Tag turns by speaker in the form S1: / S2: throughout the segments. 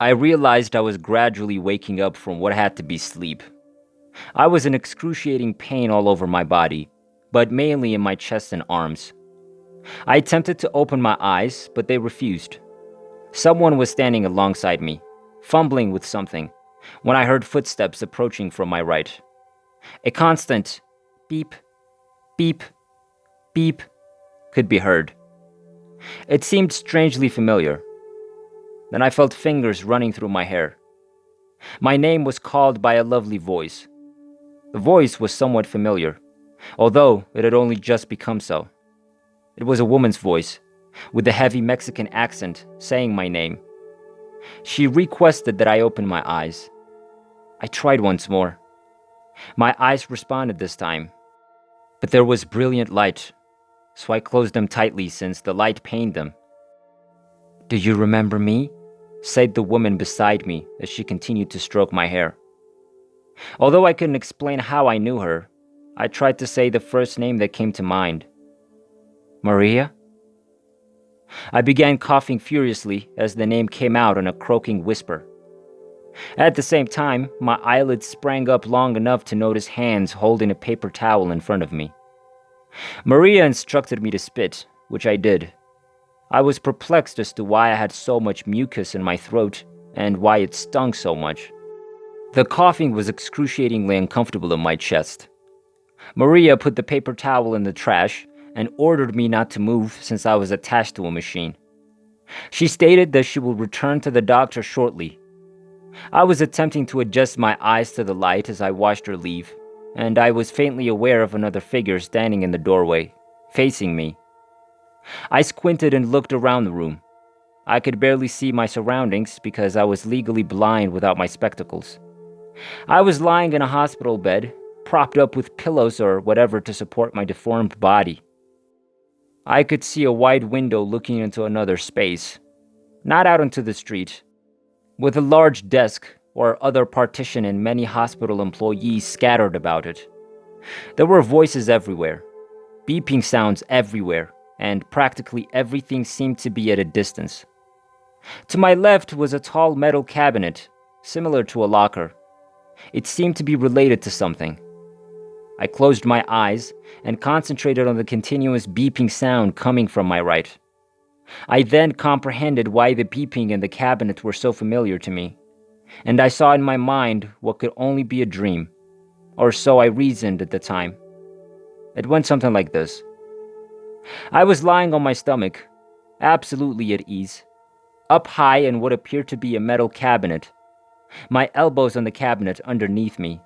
S1: I realized I was gradually waking up from what had to be sleep. I was in excruciating pain all over my body, but mainly in my chest and arms. I attempted to open my eyes, but they refused. Someone was standing alongside me, fumbling with something, when I heard footsteps approaching from my right. A constant beep, beep, beep could be heard. It seemed strangely familiar. Then I felt fingers running through my hair. My name was called by a lovely voice. The voice was somewhat familiar, although it had only just become so. It was a woman's voice, with a heavy Mexican accent, saying my name. She requested that I open my eyes. I tried once more. My eyes responded this time, but there was brilliant light, so I closed them tightly since the light pained them. "Do you remember me?" said the woman beside me as she continued to stroke my hair. Although I couldn't explain how I knew her, I tried to say the first name that came to mind. "Maria?" I began coughing furiously as the name came out in a croaking whisper. At the same time, my eyelids sprang up long enough to notice hands holding a paper towel in front of me. Maria instructed me to spit, which I did. I was perplexed as to why I had so much mucus in my throat and why it stung so much. The coughing was excruciatingly uncomfortable in my chest. Maria put the paper towel in the trash and ordered me not to move since I was attached to a machine. She stated that she will return to the doctor shortly. I was attempting to adjust my eyes to the light as I watched her leave, and I was faintly aware of another figure standing in the doorway, facing me. I squinted and looked around the room. I could barely see my surroundings because I was legally blind without my spectacles. I was lying in a hospital bed, propped up with pillows or whatever to support my deformed body. I could see a wide window looking into another space, not out into the street, with a large desk or other partition and many hospital employees scattered about it. There were voices everywhere, beeping sounds everywhere, and practically everything seemed to be at a distance. To my left was a tall metal cabinet, similar to a locker. It seemed to be related to something. I closed my eyes and concentrated on the continuous beeping sound coming from my right. I then comprehended why the beeping in the cabinet were so familiar to me, and I saw in my mind what could only be a dream, or so I reasoned at the time. It went something like this. I was lying on my stomach, absolutely at ease, up high in what appeared to be a metal cabinet, my elbows on the cabinet underneath me,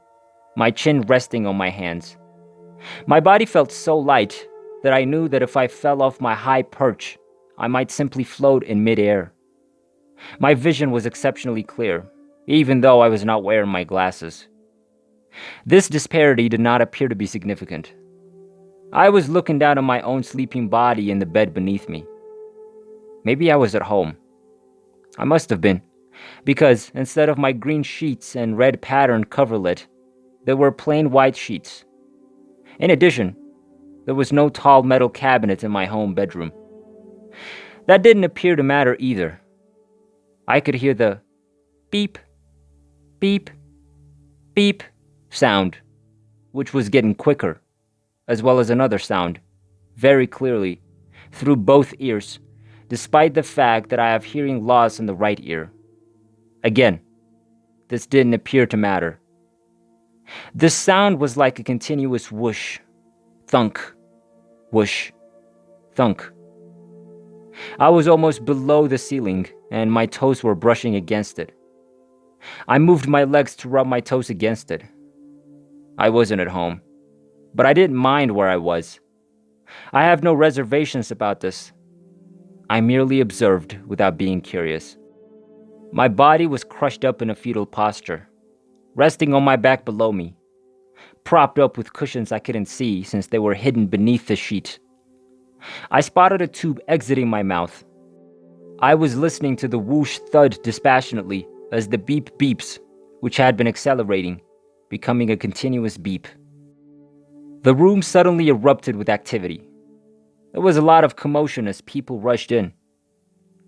S1: my chin resting on my hands. My body felt so light that I knew that if I fell off my high perch, I might simply float in midair. My vision was exceptionally clear, even though I was not wearing my glasses. This disparity did not appear to be significant. I was looking down on my own sleeping body in the bed beneath me. Maybe I was at home. I must have been, because instead of my green sheets and red patterned coverlet, there were plain white sheets. In addition, there was no tall metal cabinet in my home bedroom. That didn't appear to matter either. I could hear the beep, beep, beep sound, which was getting quicker, as well as another sound, very clearly, through both ears, despite the fact that I have hearing loss in the right ear. Again, this didn't appear to matter. The sound was like a continuous whoosh, thunk, whoosh, thunk. I was almost below the ceiling, and my toes were brushing against it. I moved my legs to rub my toes against it. I wasn't at home, but I didn't mind where I was. I have no reservations about this. I merely observed without being curious. My body was crushed up in a fetal posture, resting on my back below me, propped up with cushions I couldn't see since they were hidden beneath the sheet. I spotted a tube exiting my mouth. I was listening to the whoosh thud dispassionately as the beep beeps, which had been accelerating, becoming a continuous beep. The room suddenly erupted with activity. There was a lot of commotion as people rushed in.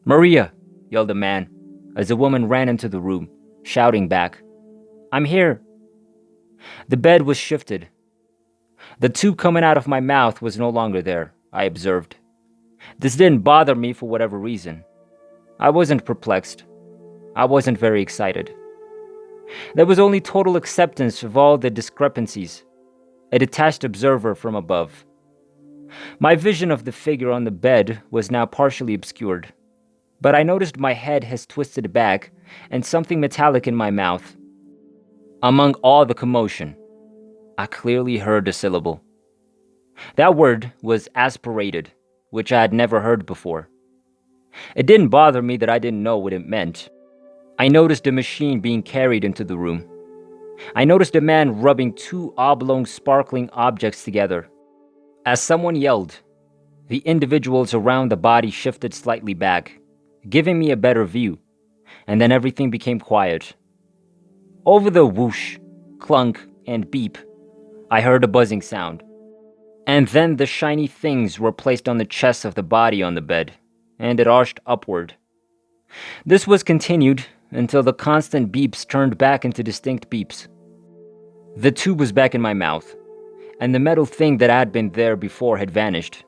S1: "Maria!" yelled a man. as a woman ran into the room, shouting back, "I'm here." The bed was shifted. The tube coming out of my mouth was no longer there, I observed. This didn't bother me for whatever reason. I wasn't perplexed. I wasn't very excited. There was only total acceptance of all the discrepancies, a detached observer from above. My vision of the figure on the bed was now partially obscured, but I noticed my head has twisted back and something metallic in my mouth. Among all the commotion, I clearly heard a syllable. That word was aspirated, which I had never heard before. It didn't bother me that I didn't know what it meant. I noticed a machine being carried into the room. I noticed a man rubbing two oblong sparkling objects together. As someone yelled, the individuals around the body shifted slightly back, giving me a better view, and then everything became quiet. Over the whoosh, clunk, and beep, I heard a buzzing sound. And then the shiny things were placed on the chest of the body on the bed, and it arched upward. This was continued until the constant beeps turned back into distinct beeps. The tube was back in my mouth, and the metal thing that had been there before had vanished.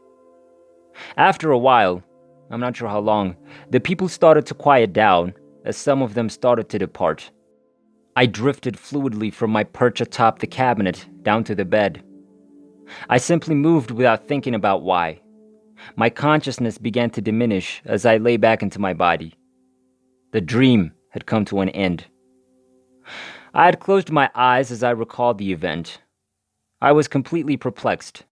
S1: After a while, I'm not sure how long, the people started to quiet down as some of them started to depart. I drifted fluidly from my perch atop the cabinet down to the bed. I simply moved without thinking about why. My consciousness began to diminish as I lay back into my body. The dream had come to an end. I had closed my eyes as I recalled the event. I was completely perplexed.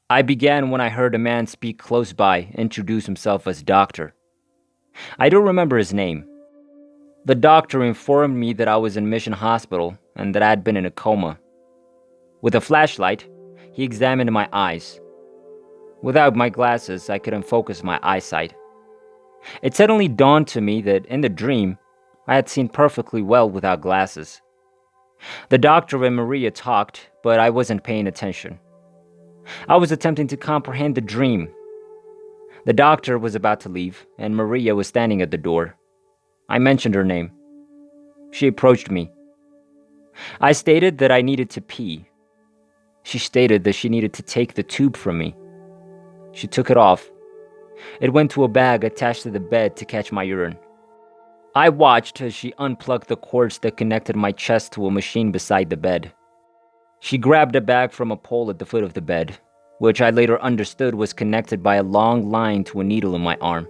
S1: I began when I heard a man speak close by introduce himself as doctor. I don't remember his name. The doctor informed me that I was in Mission Hospital and that I had been in a coma. With a flashlight, he examined my eyes. Without my glasses, I couldn't focus my eyesight. It suddenly dawned to me that in the dream, I had seen perfectly well without glasses. The doctor and Maria talked, but I wasn't paying attention. I was attempting to comprehend the dream. The doctor was about to leave, and Maria was standing at the door. I mentioned her name. She approached me. I stated that I needed to pee. She stated that she needed to take the tube from me. She took it off. It went to a bag attached to the bed to catch my urine. I watched as she unplugged the cords that connected my chest to a machine beside the bed. She grabbed a bag from a pole at the foot of the bed, which I later understood was connected by a long line to a needle in my arm.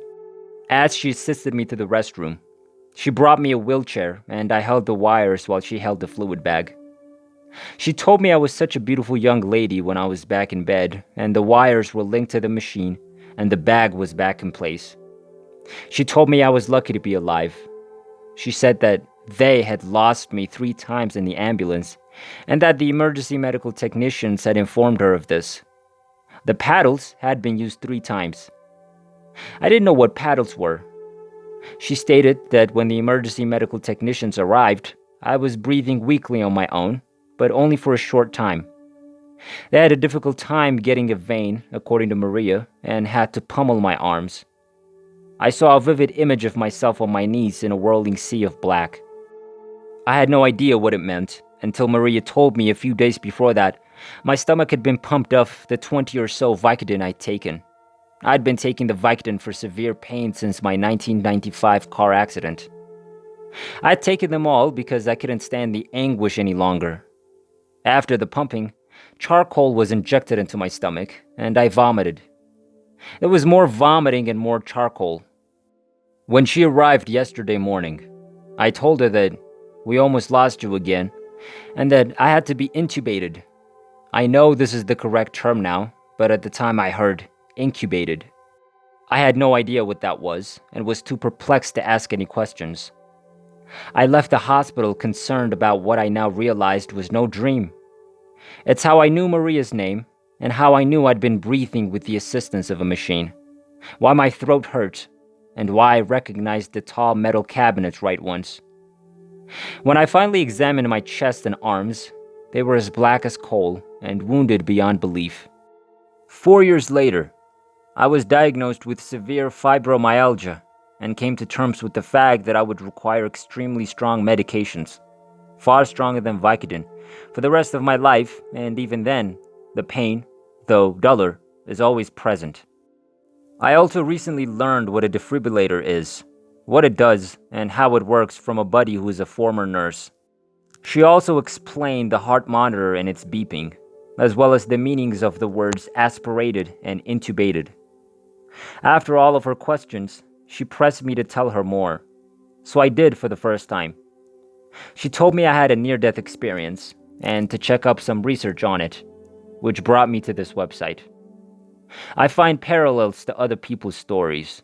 S1: As she assisted me to the restroom, she brought me a wheelchair and I held the wires while she held the fluid bag. She told me I was such a beautiful young lady when I was back in bed and the wires were linked to the machine and the bag was back in place. She told me I was lucky to be alive. She said that they had lost me 3 times in the ambulance and that the emergency medical technicians had informed her of this. The paddles had been used 3 times. I didn't know what paddles were. She stated that when the emergency medical technicians arrived, I was breathing weakly on my own, but only for a short time. They had a difficult time getting a vein, according to Maria, and had to pummel my arms. I saw a vivid image of myself on my knees in a whirling sea of black. I had no idea what it meant until Maria told me a few days before that my stomach had been pumped up the 20 or so Vicodin I'd taken. I'd been taking the Vicodin for severe pain since my 1995 car accident. I'd taken them all because I couldn't stand the anguish any longer. After the pumping, charcoal was injected into my stomach, and I vomited. There was more vomiting and more charcoal. When she arrived yesterday morning, I told her that we almost lost you again, and that I had to be intubated. I know this is the correct term now, but at the time I heard incubated. I had no idea what that was, and was too perplexed to ask any questions. I left the hospital concerned about what I now realized was no dream. It's how I knew Maria's name, and how I knew I'd been breathing with the assistance of a machine, why my throat hurt, and why I recognized the tall metal cabinets right once. When I finally examined my chest and arms, they were as black as coal and wounded beyond belief. 4 years later, I was diagnosed with severe fibromyalgia and came to terms with the fact that I would require extremely strong medications, far stronger than Vicodin, for the rest of my life, and even then, the pain, though duller, is always present. I also recently learned what a defibrillator is, what it does, and how it works from a buddy who is a former nurse. She also explained the heart monitor and its beeping, as well as the meanings of the words aspirated and intubated. After all of her questions, she pressed me to tell her more, so I did for the first time. She told me I had a near-death experience and to check up some research on it, which brought me to this website. I find parallels to other people's stories,